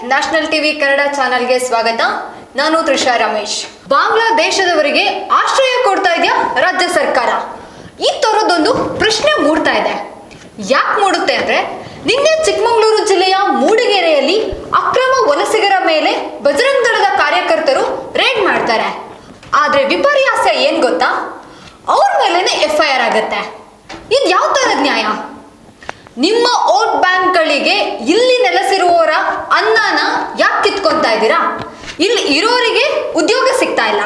National TV Kannada ಚಾನೆಲ್ಗೆ ಸ್ವಾಗತ. ನಾನು ತ್ರಿಷಾ ರಮೇಶ್. ಬಾಂಗ್ಲಾದೇಶದವರಿಗೆ ಆಶ್ರಯ ಕೊಡ್ತಾ ಇದೆಯಾ ರಾಜ್ಯ ಸರ್ಕಾರ? ಈ ತರದೊಂದು ಪ್ರಶ್ನೆ ಮೂಡ್ತಾ ಇದೆ. ಯಾಕೆ ಮೂಡುತ್ತೆ ಅಂದ್ರೆ, ನಿನ್ನೆ ಚಿಕ್ಕಮಗಳೂರು ಜಿಲ್ಲೆಯ ಮೂಡಿಗೆರೆಯಲ್ಲಿ ಅಕ್ರಮ ವಲಸಿಗರ ಮೇಲೆ ಬಜರಂಗ ದಳದ ಕಾರ್ಯಕರ್ತರು ರೇಡ್ ಮಾಡ್ತಾರೆ. ಆದ್ರೆ ವಿಪರ್ಯಾಸ ಏನ್ ಗೊತ್ತಾ, ಅವ್ರ ಮೇಲೇನೆ FIR ಆಗತ್ತೆ. ಇದು ಯಾವ ತರದ ನ್ಯಾಯ? ನಿಮ್ಮ ವೋಟ್ ಬ್ಯಾಂಕ್ಗಳಿಗೆ ಇಲ್ಲಿ ನೆಲೆಸಿರುವವರ ಅನ್ನನ ಯಾಕೆ ಕಿತ್ಕೊಂತಾ ಇದ್ದೀರಾ? ಇಲ್ಲಿ ಇರೋರಿಗೆ ಉದ್ಯೋಗ ಸಿಗ್ತಾ ಇಲ್ಲ.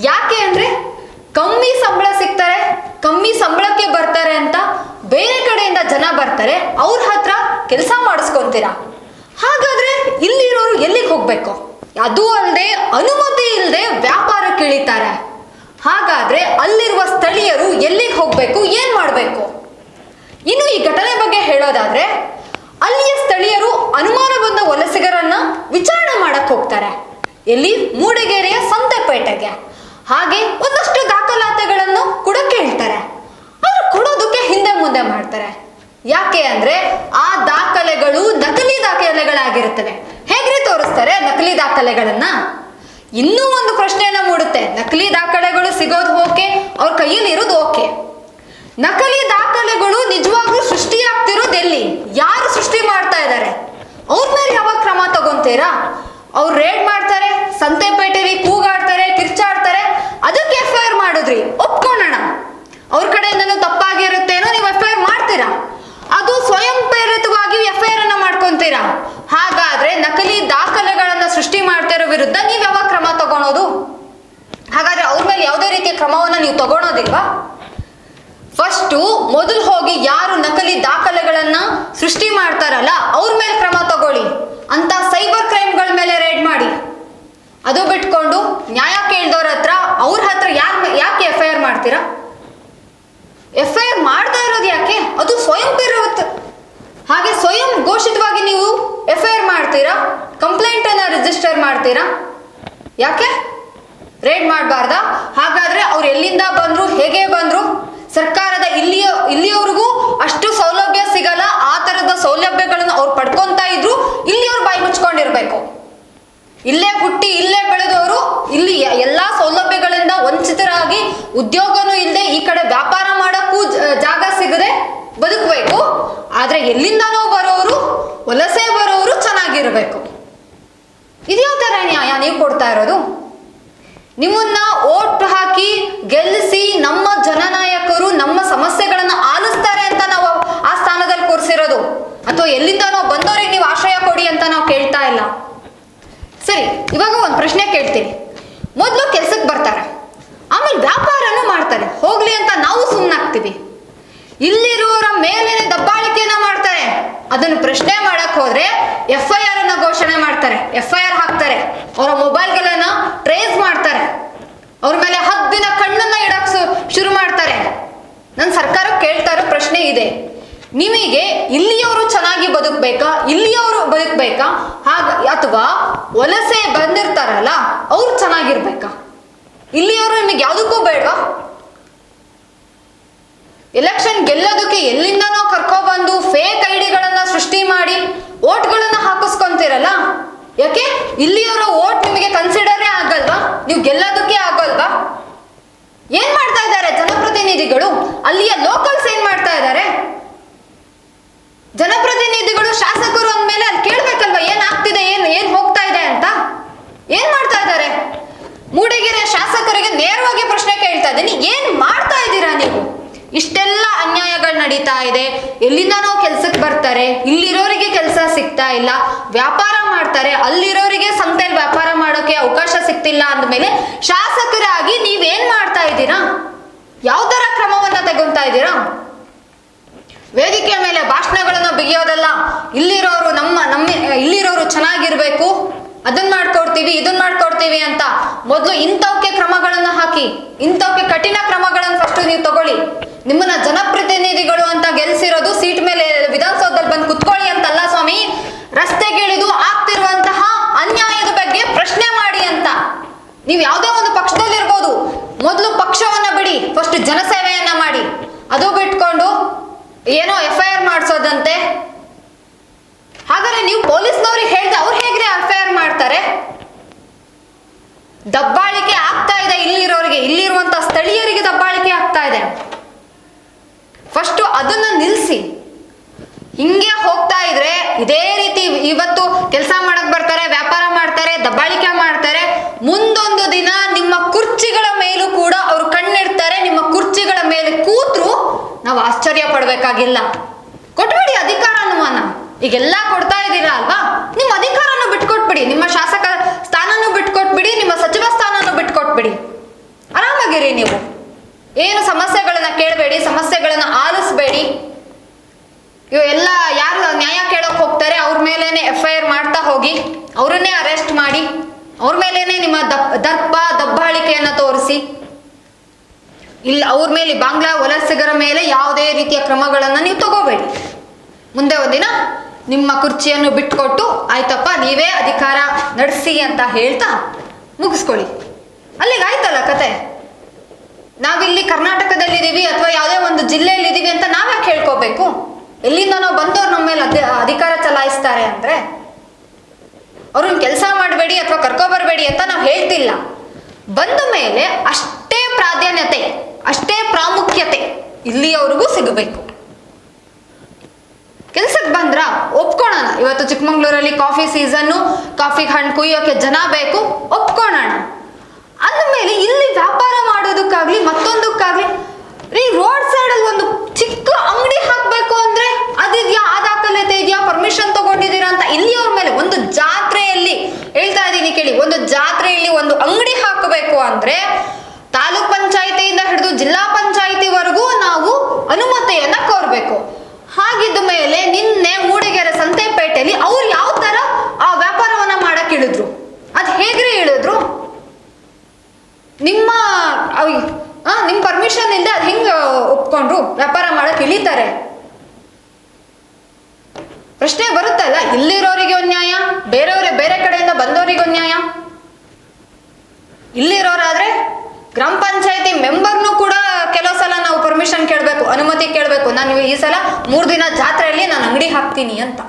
ಯಾಕೆ ಅಂದ್ರೆ ಕಮ್ಮಿ ಸಂಬಳ ಸಿಗ್ತಾರೆ, ಕಮ್ಮಿ ಸಂಬಳಕ್ಕೆ ಬರ್ತಾರೆ ಅಂತ ಬೇರೆ ಕಡೆಯಿಂದ ಜನ ಬರ್ತಾರೆ, ಅವ್ರ ಹತ್ರ ಕೆಲಸ ಮಾಡಿಸ್ಕೊಂತೀರಾ. ಹಾಗಾದ್ರೆ ಇಲ್ಲಿರೋರು ಎಲ್ಲಿಗೆ ಹೋಗ್ಬೇಕು? ಅದು ಅಲ್ಲದೆ ಅನುಮತಿ ಇಲ್ಲದೆ ವ್ಯಾಪಾರಕ್ಕೆ ಇಳಿತಾರೆ. ಹಾಗಾದ್ರೆ ಅಲ್ಲಿರುವ ಸ್ಥಳೀಯರು ಎಲ್ಲಿಗೆ ಹೋಗ್ಬೇಕು, ಏನ್ ಮಾಡ್ಬೇಕು? ಇನ್ನು ಈ ಘಟನೆ ಬಗ್ಗೆ ಹೇಳೋದಾದ್ರೆ, ಅಲ್ಲಿಯ ಸ್ಥಳೀಯರು ಅನುಮಾನ ಬಂದ ವಲಸಿಗರನ್ನ ವಿಚಾರಣೆ ಮಾಡಕ್ ಹೋಗ್ತಾರೆ. ಎಲ್ಲಿ? ಮೂಡಿಗೆರೆಯ ಸಂತೆಪೇಟೆಗೆ. ಹಾಗೆ ಒಂದಷ್ಟು ದಾಖಲಾತಿಗಳನ್ನು ಕೂಡ ಕೇಳ್ತಾರೆ. ಆದ್ರೆ ಕೊಡೋದಕ್ಕೆ ಹಿಂದೆ ಮುಂದೆ ಮಾಡ್ತಾರೆ. ಯಾಕೆ ಅಂದ್ರೆ ಆ ದಾಖಲೆಗಳು ನಕಲಿ ದಾಖಲೆಗಳಾಗಿರುತ್ತವೆ. ಹೇಗ್ರಿ ತೋರಿಸ್ತಾರೆ ನಕಲಿ ದಾಖಲೆಗಳನ್ನ? ಇನ್ನೂ ಒಂದು ಪ್ರಶ್ನೆಯನ್ನ ಮೂಡುತ್ತೆ. ನಕಲಿ ದಾಖಲೆಗಳು ಸಿಗೋದು ಓಕೆ, ಅವ್ರ ಕೈಯಲ್ಲಿ ಇರೋದು ಓಕೆ. ನಕಲಿ ದಾಖಲೆಗಳು ನಿಜವಾಗ್ಲೂ ಸೃಷ್ಟಿಯಾಗ್ತಿರೋದು ಎಲ್ಲಿ? ಯಾರು ಸೃಷ್ಟಿ ಮಾಡ್ತಾ ಇದ್ದಾರೆ? ಅವ್ರ ಮೇಲೆ ಯಾವಾಗ ಕ್ರಮ ತಗೊಂತೀರಾ? ಅವ್ರು ರೇಡ್ ಮಾಡ್ತಾರೆ, ಸಂತೆಪೇಟೆಯಲ್ಲಿ ಕೂಗಾಡ್ತಾರೆ, ಕಿರ್ಚಾಡ್ತಾರೆ, ಅದಕ್ಕೆ FIR ಮಾಡಿದ್ರಿ, ಒಪ್ಕೊಳ್ಳೋಣ. ಅವ್ರ ಕಡೆಯಿಂದನೂ ತಪ್ಪಾಗಿರುತ್ತೇನೋ, ನೀವು FIR ಮಾಡ್ತೀರಾ. ಅದು ಸ್ವಯಂ ಪ್ರೇರಿತವಾಗಿ FIR ಅನ್ನ ಮಾಡ್ಕೊಂತೀರಾ. ಹಾಗಾದ್ರೆ ನಕಲಿ ದಾಖಲೆಗಳನ್ನ ಸೃಷ್ಟಿ ಮಾಡ್ತಿರೋ ವಿರುದ್ಧ ನೀವು ಯಾವಾಗ ಕ್ರಮ ತಗೊಳೋದು? ಹಾಗಾದ್ರೆ ಅವ್ರ ಮೇಲೆ ಯಾವುದೇ ರೀತಿಯ ಕ್ರಮವನ್ನ ನೀವು ತಗೊಳೋದಿಲ್ವಾ? ಫಸ್ಟು ಮೊದಲು ಹೋಗಿ ಯಾರು ನಕಲಿ ದಾಖಲೆಗಳನ್ನ ಸೃಷ್ಟಿ ಮಾಡ್ತಾರಲ್ಲ ಅವ್ರ ಮೇಲೆ ಕ್ರಮ ತಗೊಳ್ಳಿ. ಅಂತ ಸೈಬರ್ ಕ್ರೈಮ್ಗಳ ಮೇಲೆ ರೇಡ್ ಮಾಡಿ. ಅದು ಬಿಟ್ಕೊಂಡು ನ್ಯಾಯ ಕೇಳಿದವ್ರ ಹತ್ರ, ಅವ್ರ ಹತ್ರ ಯಾಕೆ FIR ಮಾಡ್ತೀರಾ? FIR ಮಾಡ್ತಾ ಇರೋದು ಯಾಕೆ? ಅದು ಸ್ವಯಂ ಪ್ರೇರಿತ. ಹಾಗೆ ಸ್ವಯಂ ಘೋಷಿತವಾಗಿ ನೀವು FIR ಮಾಡ್ತೀರಾ, ಕಂಪ್ಲೇಂಟ್ ಅನ್ನ ರಿಜಿಸ್ಟರ್ ಮಾಡ್ತೀರಾ. ಯಾಕೆ ರೇಡ್ ಮಾಡಬಾರ್ದಾ? ಹಾಗಾದ್ರೆ ಅವ್ರು ಎಲ್ಲಿಂದ ಬಂದ್ರು, ಹೇಗೆ ಬಂದ್ರು? ಸರ್ಕಾರದ ಇಲ್ಲಿಯವರೆಗೂ ಅಷ್ಟು ಸೌಲಭ್ಯ ಸಿಗಲ್ಲ. ಆ ತರದ ಸೌಲಭ್ಯಗಳನ್ನು ಅವ್ರು ಪಡ್ಕೊಂತ ಇದ್ರು ಇಲ್ಲಿಯವ್ರು ಬಾಯಿ ಮುಚ್ಕೊಂಡಿರ್ಬೇಕು. ಇಲ್ಲೇ ಹುಟ್ಟಿ ಇಲ್ಲೇ ಬೆಳೆದವರು ಇಲ್ಲಿ ಎಲ್ಲಾ ಸೌಲಭ್ಯಗಳಿಂದ ವಂಚಿತರಾಗಿ, ಉದ್ಯೋಗನೂ ಇಲ್ಲದೆ ಈ ಕಡೆ ವ್ಯಾಪಾರ ಮಾಡಕ್ಕೂ ಜಾಗ ಸಿಗದೆ ಬದುಕಬೇಕು. ಆದ್ರೆ ಎಲ್ಲಿಂದನೋ ಬರೋರು, ವಲಸೆ ಬರೋರು ಚೆನ್ನಾಗಿರ್ಬೇಕು. ಇದ್ಯಾವ ತರ ನ್ಯಾಯ ನೀವು ಕೊಡ್ತಾ ಇರೋದು? ನಿಮ್ಮನ್ನ ಓಟ್ ಹಾಕಿ ಗೆಲ್ಲಿಸಿ ನಮ್ಮ ಜನನಾಯಕರು ನಮ್ಮ ಸಮಸ್ಯೆಗಳನ್ನ ಆಲಿಸ್ತಾರೆ ಅಂತ ನಾವು ಆ ಸ್ಥಾನದಲ್ಲಿ ಕೂರಿಸಿರೋದು, ಅಥವಾ ಎಲ್ಲಿಂದ ನಾವು ಬಂದವರಿಗೆ ನೀವು ಆಶ್ರಯ ಕೊಡಿ ಅಂತ ನಾವು ಕೇಳ್ತಾ ಇಲ್ಲ. ಸರಿ, ಇವಾಗ ಒಂದು ಪ್ರಶ್ನೆ ಕೇಳ್ತೀನಿ. ಮೊದಲು ಕೆಲ್ಸಕ್ಕೆ ಬರ್ತಾರೆ, ಆಮೇಲೆ ವ್ಯಾಪಾರನೂ ಮಾಡ್ತಾರೆ, ಹೋಗ್ಲಿ ಅಂತ ನಾವು ಸುಮ್ಮನಾಗ್ತೀವಿ. ಇಲ್ಲಿರುವವರ ಮೇಲೇನೆ ದಬ್ಬಾಳಿಕೆಯನ್ನ ಮಾಡ್ತಾರೆ. ಅದನ್ನು ಪ್ರಶ್ನೆ ಮಾಡಕ್ ಹೋದ್ರೆ FIR ಅನ್ನ ಘೋಷಣೆ ಮಾಡ್ತಾರೆ, FIR ಹಾಕ್ತಾರೆ, ಅವರ ಮೊಬೈಲ್ಗಳನ್ನ ಟ್ರೇಸ್ ಮಾಡ್ತಾರೆ, ಅವ್ರ ಮೇಲೆ 10 ದಿನ ಕಣ್ಣನ್ನ ಇಡಕ್ ಶುರು ಮಾಡ್ತಾರೆ. ನನ್ನ ಸರ್ಕಾರ ಕೇಳ್ತಾ ಇರೋ ಪ್ರಶ್ನೆ ಇದೆ, ನಿಮಗೆ ಇಲ್ಲಿಯವರು ಚೆನ್ನಾಗಿ ಬದುಕ್ಬೇಕಾ, ಇಲ್ಲಿಯವರು ಬದುಕ್ಬೇಕಾ, ಅಥವಾ ವಲಸೆ ಬಂದಿರ್ತಾರಲ್ಲ ಅವ್ರು ಚೆನ್ನಾಗಿರ್ಬೇಕಾ? ಇಲ್ಲಿಯವರು ನಿಮಗೆ ಯಾವುದಕ್ಕೂ ಬೇಡವಾ? ಎಲೆಕ್ಷನ್ ಗೆಲ್ಲೋದಕ್ಕೆ ಎಲ್ಲಿಂದನೋ ಕರ್ಕೊಬಂದು ಫೇಕ್ ಐಡಿಗಳನ್ನ ಸೃಷ್ಟಿ ಮಾಡಿ ಓಟ್ಗಳನ್ನ ಹಾಕಿಸ್ಕೊಂತೀರಲ್ಲ, ಯಾಕೆ? ಇಲ್ಲಿಯವರ ಓಟ್ ನಿಮಗೆ ಕನ್ಸಿಡರೇ ಆಗಲ್ವಾ? ನೀವು ಗೆಲ್ಲೋದಕ್ಕೆ ಆಗಲ್ವಾ? ಏನ್ ಮಾಡ್ತಾ ಇದ್ದಾರೆ ಜನಪ್ರತಿನಿಧಿಗಳು? ಅಲ್ಲಿಯ ಲೋಕಲ್ಸ್ ಏನ್ ಮಾಡ್ತಾ ಇದ್ದಾರೆ? ಜನಪ್ರತಿನಿಧಿಗಳು, ಶಾಸಕರು ಅಂದ್ಮೇಲೆ ಅಲ್ಲಿ ಕೇಳ್ಬೇಕಲ್ವಾ ಏನ್ ಆಗ್ತಿದೆ, ಏನ್ ಹೋಗ್ತಾ ಇದೆ ಅಂತ. ಏನ್ ಮಾಡ್ತಾ ಇದ್ದಾರೆ? ಮೂಡಿಗೆರೆ ಶಾಸಕರಿಗೆ ನೇರವಾಗಿ ಪ್ರಶ್ನೆ ಕೇಳ್ತಾ ಇದ್ದೀನಿ, ಏನ್ ಮಾಡ್ತಾ ಇದ್ದೀರಾ ನೀವು? ಇಷ್ಟೆಲ್ಲ ಅನ್ಯಾಯಗಳು ನಡೀತಾ ಇದೆ, ಎಲ್ಲಿಂದನೋ ಕೆಲ್ಸಕ್ಕೆ ಬರ್ತಾರೆ, ಇಲ್ಲಿರೋರಿಗೆ ಕೆಲಸ ಸಿಗ್ತಾ ಇಲ್ಲ, ವ್ಯಾಪಾರ ಮಾಡ್ತಾರೆ, ಅಲ್ಲಿರೋರಿಗೆ ಸಂತೆಯಲ್ಲಿ ವ್ಯಾಪಾರ ಮಾಡೋಕೆ ಅವಕಾಶ ಸಿಗ್ತಿಲ್ಲ ಅಂದ್ಮೇಲೆ ಶಾಸಕರಾಗಿ ನೀವೇನ್ ಮಾಡ್ತಾ ಇದ್ದೀರಾ? ಯಾವ ತರ ಕ್ರಮವನ್ನ ತಗೊಂತಾ ಇದ್ದೀರಾ? ವೇದಿಕೆ ಮೇಲೆ ಭಾಷಣಗಳನ್ನ ಬಿಗಿಯೋದಲ್ಲ, ಇಲ್ಲಿರೋರು ಇಲ್ಲಿರೋರು ಚೆನ್ನಾಗಿರ್ಬೇಕು, ಅದನ್ನ ಮಾಡ್ಕೊಡ್ತೀವಿ, ಇದನ್ನ ಮಾಡ್ಕೊಡ್ತೀವಿ ಅಂತ ಮೊದಲು ಇಂಥವಕ್ಕೆ ಕ್ರಮಗಳನ್ನ ಹಾಕಿ, ಇಂಥವಕ್ಕೆ ಕಠಿಣ ಕ್ರಮಗಳನ್ನ ಫಸ್ಟ್ ನೀವು ತಗೊಳ್ಳಿ. ನಿಮ್ಮನ್ನ ಜನಪ್ರತಿನಿಧಿಗಳು ಅಂತ ಗೆಲ್ಸಿರೋದು ಸೀಟ್ ಮೇಲೆ ವಿಧಾನಸೌಧದಲ್ಲಿ ಬಂದು ಕುತ್ಕೊಳ್ಳಿ ಅಂತಲ್ಲ ಸ್ವಾಮಿ, ರಸ್ತೆಗಿಳಿದು ಆಗ್ತಿರುವಂತಹ ಅನ್ಯಾಯದ ಬಗ್ಗೆ ಪ್ರಶ್ನೆ ಮಾಡಿ ಅಂತ. ನೀವು ಯಾವುದೇ ಒಂದು ಪಕ್ಷದಲ್ಲಿ ಇರ್ಬೋದು, ಮೊದಲು ಪಕ್ಷವನ್ನ ಬಿಡಿ, ಫಸ್ಟ್ ಜನಸೇವೆಯನ್ನ ಮಾಡಿ. ಅದು ಬಿಟ್ಕೊಂಡು ಏನೋ FIR ಮಾಡಿಸೋದಂತೆ. ಹಾಗಾದ್ರೆ ನೀವು ಪೊಲೀಸ್ನವ್ರಿಗೆ ಹೇಳ್ದೆ ಅವ್ರು ಹೇಗ್ರಿ ಮಾಡ್ತಾರೆ. ದಬ್ಬಾಳಿಕೆ ಆಗ್ತಾ ಇದೆ, ಇಲ್ಲಿರುವಂತ ಸ್ಥಳೀಯರಿಗೆ ದಬ್ಬಾಳಿಕೆ ಆಗ್ತಾ ಇದೆ. ಫಸ್ಟ್ ಅದನ್ನ ನಿಲ್ಲಿಸಿ. ಹಿಂಗೆ ಹೋಗ್ತಾ ಇದ್ರೆ ಇದೇ ರೀತಿ ಇವತ್ತು ಕೆಲಸ ಮಾಡಕ್ ಬರ್ತಾರೆ, ವ್ಯಾಪಾರ ಮಾಡ್ತಾರೆ, ದಬ್ಬಾಳಿಕೆ ಮಾಡ್ತಾರೆ. ಮುಂದೊಂದು ದಿನ ನಿಮ್ಮ ಕುರ್ಚಿಗಳ ಮೇಲೂ ಕೂಡ ಅವರು ಕಣ್ಣಿಡ್ತಾರೆ. ನಿಮ್ಮ ಕುರ್ಚಿಗಳ ಮೇಲೆ ಕೂತ್ರು ನಾವು ಆಶ್ಚರ್ಯ ಪಡ್ಬೇಕಾಗಿಲ್ಲ. ಕೊಟ್ಬಿಡಿ ಅಧಿಕಾರನ. ಈಗೆಲ್ಲ ಕೊಡ್ತಾ ಇದ್ದೀರಾ ಅಲ್ವಾ, ನಿಮ್ಮ ಅಧಿಕಾರನು ಬಿಟ್ಕೊಟ್ಬಿಡಿ, ನಿಮ್ಮ ಶಾಸಕ ಸ್ಥಾನನೂ ಬಿಟ್ಕೊಟ್ಬಿಡಿ, ನಿಮ್ಮ ಸಚಿವ ಸ್ಥಾನನೂ ಬಿಟ್ಕೊಟ್ಬಿಡಿ. ಆರಾಮಾಗಿರಿ. ನೀವು ಏನು ಸಮಸ್ಯೆಗಳನ್ನ ಕೇಳಬೇಡಿ, ಸಮಸ್ಯೆಗಳನ್ನ ಆಲಿಸ್ಬೇಡಿ. ಇವೆಲ್ಲ ಯಾರು ನ್ಯಾಯ ಕೇಳೋಕೆ ಹೋಗ್ತಾರೆ ಅವ್ರ ಮೇಲೇನೆ FIR ಮಾಡ್ತಾ ಹೋಗಿ, ಅವ್ರನ್ನೇ ಅರೆಸ್ಟ್ ಮಾಡಿ, ಅವ್ರ ಮೇಲೇನೆ ನಿಮ್ಮ ದಬ್ಬಾಳಿಕೆಯನ್ನ ತೋರಿಸಿ. ಇಲ್ಲ, ಅವ್ರ ಮೇಲೆ ಬಾಂಗ್ಲಾ ವಲಸಿಗರ ಮೇಲೆ ಯಾವುದೇ ರೀತಿಯ ಕ್ರಮಗಳನ್ನ ನೀವು ತಗೋಬೇಡಿ. ಮುಂದೆ ಒಂದಿನ ನಿಮ್ಮ ಕುರ್ಚಿಯನ್ನು ಬಿಟ್ಕೊಟ್ಟು ಆಯ್ತಪ್ಪ ನೀವೇ ಅಧಿಕಾರ ನಡೆಸಿ ಅಂತ ಹೇಳ್ತಾ ಮುಗಿಸ್ಕೊಳ್ಳಿ. ಅಲ್ಲಿಗೆ ಆಯ್ತಲ್ಲ ಕತೆ. ನಾವಿಲ್ಲಿ ಕರ್ನಾಟಕದಲ್ಲಿದ್ದೀವಿ ಅಥವಾ ಯಾವುದೇ ಒಂದು ಜಿಲ್ಲೆಯಲ್ಲಿ ಇದೀವಿ ಅಂತ ನಾವ್ಯಾಕೆ ಹೇಳ್ಕೋಬೇಕು? ಎಲ್ಲಿಂದ ನಾವು ಬಂದವ್ರು ನಮ್ಮ ಮೇಲೆ ಅಧಿಕಾರ ಚಲಾಯಿಸ್ತಾರೆ ಅಂದ್ರೆ ಅವ್ರನ್ನ ಕೆಲಸ ಮಾಡಬೇಡಿ ಅಥವಾ ಕರ್ಕೊಬರ್ಬೇಡಿ ಅಂತ ನಾವು ಹೇಳ್ತಿಲ್ಲ. ಬಂದ ಮೇಲೆ ಅಷ್ಟೇ ಪ್ರಾಧಾನ್ಯತೆ, ಅಷ್ಟೇ ಪ್ರಾಮುಖ್ಯತೆ ಇಲ್ಲಿಯವರೆಗೂ ಸಿಗಬೇಕು. ಕೆಲ್ಸಕ್ಕೆ ಬಂದ್ರ ಒಪ್ಕೊಳ್ಳೋಣ. ಇವತ್ತು ಚಿಕ್ಕಮಂಗ್ಳೂರಲ್ಲಿ ಕಾಫಿ ಸೀಸನ್ನು, ಕಾಫಿ ಹಣ್ಣು ಕುಯ್ಯೋಕೆ ಜನ ಬೇಕು, ಒಪ್ಕೊಳ್ಳೋಣ. ಅಂದಮೇಲೆ ಇಲ್ಲಿ ವ್ಯಾಪಾರ ಮಾಡೋದಕ್ಕಾಗ್ಲಿ ಮತ್ತೊಂದಕ್ಕಾಗ್ಲಿ ರೋಡ್ ಸೈಡ್ ಅಲ್ಲಿ ಒಂದು ಚಿಕ್ಕ ಅಂಗಡಿ ಹಾಕ್ಬೇಕು ಅಂದ್ರೆ ಅದಿದ್ಯಾ, ಆ ದಾಖಲಾತಿ ಇದೆಯಾ, ಪರ್ಮಿಷನ್ ತಗೊಂಡಿದ್ದೀರಾ ಅಂತ ಇಲ್ಲಿಯವ್ರ ಮೇಲೆ ಒಂದು ಜಾತ್ರೆಯಲ್ಲಿ ಹೇಳ್ತಾ ಇದ್ದೀನಿ ಕೇಳಿ, ಒಂದು ಜಾತ್ರೆಯಲ್ಲಿ ಒಂದು ಅಂಗಡಿ ಹಾಕಬೇಕು ಅಂದ್ರೆ ತಾಲೂಕ್ ಪಂಚಾಯಿತಿಯಿಂದ ಹಿಡಿದು ಜಿಲ್ಲಾ ಪಂಚಾಯಿತಿವರೆಗೂ ನಾವು ಅನುಮತಿಯನ್ನ ಕೋರ್ಬೇಕು. ಹಾಗಿದ್ದ ಮೇಲೆ ನಿನ್ನೆ ಮೂಡಿಗೆರೆ ಸಂತೆಪೇಟೆಯಲ್ಲಿ ಅವ್ರು ಯಾವ ತರ ಆ ವ್ಯಾಪಾರವನ್ನ ಮಾಡಕ್ ಇಳಿದ್ರು? ಅದ್ ಹೇಗ್ರಿ ಇಳಿದ್ರು? ನಿಮ್ಮ ಪರ್ಮಿಷನ್ ಇಲ್ಲದೆ ಅದ್ ಹೆಂಗ ಒಪ್ಕೊಂಡ್ರು ವ್ಯಾಪಾರ ಮಾಡಕ್ ಇಳಿತಾರೆ? ಪ್ರಶ್ನೆ ಬರುತ್ತಲ್ಲ. ಇಲ್ಲಿರೋರಿಗೆ ಒಂದು ನ್ಯಾಯ, ಬೇರೆ ಕಡೆಯಿಂದ ಬಂದವರಿಗೆ ಒಂದು ನ್ಯಾಯ. ಇಲ್ಲಿರೋರಾದ್ರೆ ಗ್ರಾಮ ಪಂಚಾಯತಿ ಮೆಂಬರ್ನು ಕೂಡ ಕೆಲವು ಸಲ ನಾವು ಪರ್ಮಿಷನ್ ಕೇಳಬೇಕು, ಅನುಮತಿ ಕೇಳಬೇಕು. ನಾನು ಈ ಸಲ 3 ದಿನ ಜಾತ್ರೆಯಲ್ಲಿ ನಾನು ಅಂಗಡಿ ಹಾಕ್ತೀನಿ ಅಂತ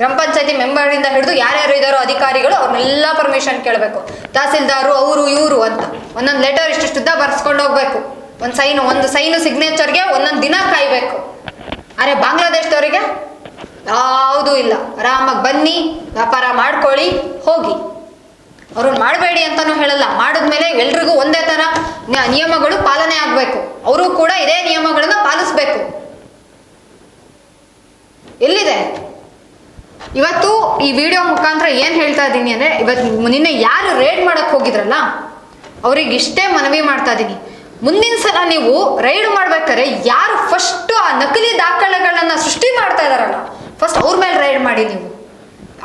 ಗ್ರಾಮ ಪಂಚಾಯತಿ ಮೆಂಬರ್ ಇಂದ ಹಿಡಿದು ಯಾರ್ಯಾರು ಇದಾರೋ ಅಧಿಕಾರಿಗಳು ಅವ್ರನ್ನೆಲ್ಲ ಪರ್ಮಿಷನ್ ಕೇಳಬೇಕು. ತಹಸೀಲ್ದಾರು ಅವರು ಇವರು ಅಂತ ಒಂದೊಂದು ಲೆಟರ್ ಇಷ್ಟುದ್ದ ಬರ್ಸ್ಕೊಂಡು ಹೋಗ್ಬೇಕು. ಒಂದು ಸೈನು ಸಿಗ್ನೇಚರ್ಗೆ ಒಂದೊಂದು ದಿನ ಕಾಯ್ಬೇಕು. ಅರೆ ಬಾಂಗ್ಲಾದೇಶದವರಿಗೆ ಯಾವುದೂ ಇಲ್ಲ, ಆರಾಮಾಗಿ ಬನ್ನಿ, ವ್ಯಾಪಾರ ಮಾಡ್ಕೊಳ್ಳಿ, ಹೋಗಿ. ಅವ್ರನ್ನ ಮಾಡಬೇಡಿ ಅಂತಾನು ಹೇಳಲ್ಲ. ಮಾಡಿದ್ಮೇಲೆ ಎಲ್ರಿಗೂ ಒಂದೇ ತರ ನಿಯಮಗಳು ಪಾಲನೆ ಆಗ್ಬೇಕು. ಅವರು ಕೂಡ ಇದೇ ನಿಯಮಗಳನ್ನ ಪಾಲಿಸ್ಬೇಕು. ಎಲ್ಲಿದೆ ಇವತ್ತು ಈ ವಿಡಿಯೋ ಮುಖಾಂತರ ಏನ್ ಹೇಳ್ತಾ ಇದ್ದೀನಿ ಅಂದ್ರೆ, ನಿನ್ನೆ ಯಾರು ರೇಡ್ ಮಾಡಕ್ ಹೋಗಿದ್ರಲ್ಲ ಅವ್ರಿಗೆ ಇಷ್ಟೇ ಮನವಿ ಮಾಡ್ತಾ ಇದ್ದೀನಿ. ಮುಂದಿನ ಸಲ ನೀವು ರೈಡ್ ಮಾಡ್ಬೇಕಾದ್ರೆ ಯಾರು ಫಸ್ಟ್ ಆ ನಕಲಿ ದಾಖಲೆಗಳನ್ನ ಸೃಷ್ಟಿ ಮಾಡ್ತಾ ಇದಾರಲ್ಲ, ಫಸ್ಟ್ ಅವ್ರ ಮೇಲೆ ರೈಡ್ ಮಾಡಿ ನೀವು.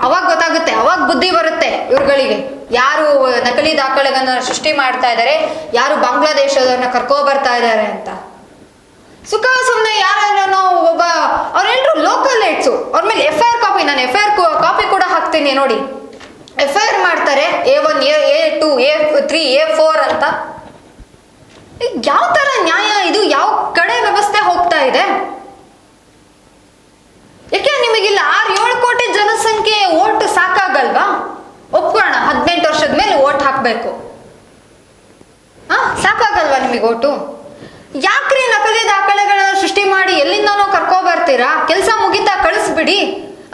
ಅವಾಗ ಗೊತ್ತಾಗುತ್ತೆ, ಅವಾಗ ಬುದ್ಧಿ ಬರುತ್ತೆ ಇವ್ರುಗಳಿಗೆ. ಯಾರು ನಕಲಿ ದಾಖಲೆಗಳನ್ನ ಸೃಷ್ಟಿ ಮಾಡ್ತಾ ಇದ್ದಾರೆ, ಯಾರು ಬಾಂಗ್ಲಾದೇಶದವ್ರನ್ನ ಕರ್ಕೊ ಬರ್ತಾ ಇದ್ದಾರೆ ಅಂತ. ಸುಮ್ಮನೆ ಯಾರೋ ಒಬ್ಬ ಅವ್ರೆಲ್ರು ಲೋಕಲ್ ಏಟ್ಸು, ಅವ್ರ ಮೇಲೆ FIR ಕಾಪಿ, ನಾನು FIR ಕಾಪಿ ಕೂಡ ಹಾಕ್ತೀನಿ ನೋಡಿ. FIR ಮಾಡ್ತಾರೆ A1 A2 A3 A4 ಅಂತ. ಯಾವ ತರ ನ್ಯಾಯ ಇದು? ಯಾವ ಕಡೆ ವ್ಯವಸ್ಥೆ ಹೋಗ್ತಾ ಇದೆ? ಯಾಕೆ ನಿಮಗಿಲ್ಲ 6-7 ಕೋಟಿ ಜನಸಂಖ್ಯೆ ಓಟ್ ಸಾಕಾಗಲ್ವಾ? ಒಪ್ಕೊಳ್ಳೋಣ, 18 ವರ್ಷದ ಮೇಲೆ ಓಟ್ ಹಾಕ್ಬೇಕು. ಸಾಕಾಗಲ್ವಾ ನಿಮಗೆ ಓಟು? ಯಾಕ್ರಿ ನಕಲಿ ದಾಖಲೆಗಳನ್ನ ಸೃಷ್ಟಿ ಮಾಡಿ ಎಲ್ಲಿಂದನೋ ಕರ್ಕೊ ಬರ್ತೀರಾ? ಕೆಲಸ ಮುಗಿತಾ ಕಳಿಸ್ಬಿಡಿ.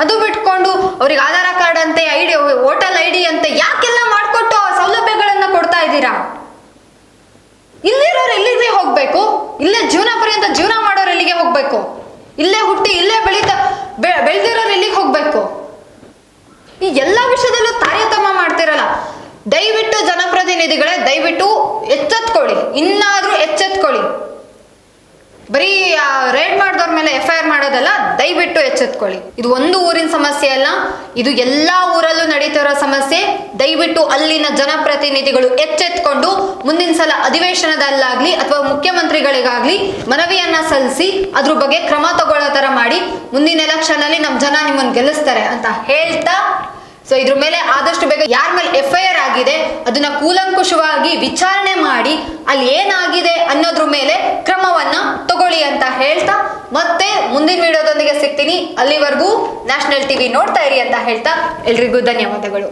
ಅದು ಬಿಟ್ಕೊಂಡು ಅವ್ರಿಗೆ ಆಧಾರ ಕಾರ್ಡ್ ಅಂತೆ, ವೋಟರ್ ID ಅಂತೆ ಯಾಕೆಲ್ಲ ಮಾಡ್ಕೊಟ್ಟು ಆ ಸೌಲಭ್ಯಗಳನ್ನ ಕೊಡ್ತಾ ಇದ್ದೀರಾ? ಇಲ್ಲಿರೋರು ಎಲ್ಲಿಗೆ ಹೋಗ್ಬೇಕು? ಇಲ್ಲೇ ಜೀವನ ಪರ್ಯಂತ ಜೀವನ ಮಾಡೋರು ಎಲ್ಲಿಗೆ ಹೋಗ್ಬೇಕು? ಇಲ್ಲೇ ಹುಟ್ಟಿ ಇಲ್ಲೇ ಬೆಳೆದಿರೋರು ಎಲ್ಲಿಗೆ ಹೋಗ್ಬೇಕು? ಈ ಎಲ್ಲಾ ವಿಷಯದಲ್ಲೂ ತಾರತಮ್ಯ ಮಾಡ್ತಿರಲ್ಲ. ದಯವಿಟ್ಟು ಜನಪ್ರತಿನಿಧಿಗಳೇ, ದಯವಿಟ್ಟು ಎಚ್ಚೆತ್ಕೊಳ್ಳಿ, ಇನ್ನಾದ್ರೂ ಎಚ್ಚೆತ್ಕೊಳ್ಳಿ. ಬರೀ ರೇಡ್ ಮಾಡಿದವ್ರ ಮೇಲೆ FIR ಮಾಡೋದಲ್ಲ, ದಯವಿಟ್ಟು ಎಚ್ಚೆತ್ಕೊಳ್ಳಿ. ಇದು ಒಂದು ಊರಿನ ಸಮಸ್ಯೆ ಅಲ್ಲ, ಇದು ಎಲ್ಲಾ ಊರಲ್ಲೂ ನಡೀತಿರೋ ಸಮಸ್ಯೆ. ದಯವಿಟ್ಟು ಅಲ್ಲಿನ ಜನಪ್ರತಿನಿಧಿಗಳು ಎಚ್ಚೆತ್ಕೊಂಡು ಮುಂದಿನ ಸಲ ಅಧಿವೇಶನದಲ್ಲಾಗ್ಲಿ ಅಥವಾ ಮುಖ್ಯಮಂತ್ರಿಗಳಿಗಾಗ್ಲಿ ಮನವಿಯನ್ನ ಸಲ್ಲಿಸಿ ಅದ್ರ ಬಗ್ಗೆ ಕ್ರಮ ತಗೊಳ್ಳೋ ತರ ಮಾಡಿ. ಮುಂದಿನ ಎಲೆಕ್ಷನ್ ಅಲ್ಲಿ ನಮ್ ಜನ ನಿಮ್ಮನ್ನು ಗೆಲ್ಲಿಸ್ತಾರೆ ಅಂತ ಹೇಳ್ತಾ, ಸೊ ಇದ್ರ ಮೇಲೆ ಆದಷ್ಟು ಬೇಗ ಯಾರ ಮೇಲೆ FIR ಆಗಿದೆ ಅದನ್ನ ಕೂಲಂಕುಷವಾಗಿ ವಿಚಾರಣೆ ಮಾಡಿ ಅಲ್ಲಿ ಏನಾಗಿದೆ ಅನ್ನೋದ್ರ ಮೇಲೆ ಕ್ರಮವನ್ನ ತಗೊಳ್ಳಿ ಅಂತ ಹೇಳ್ತಾ, ಮತ್ತೆ ಮುಂದಿನ ವಿಡಿಯೋದೊಂದಿಗೆ ಸಿಗ್ತೀನಿ. ಅಲ್ಲಿವರೆಗೂ ನ್ಯಾಷನಲ್ TV ನೋಡ್ತಾ ಇರಿ ಅಂತ ಹೇಳ್ತಾ ಎಲ್ರಿಗೂ ಧನ್ಯವಾದಗಳು.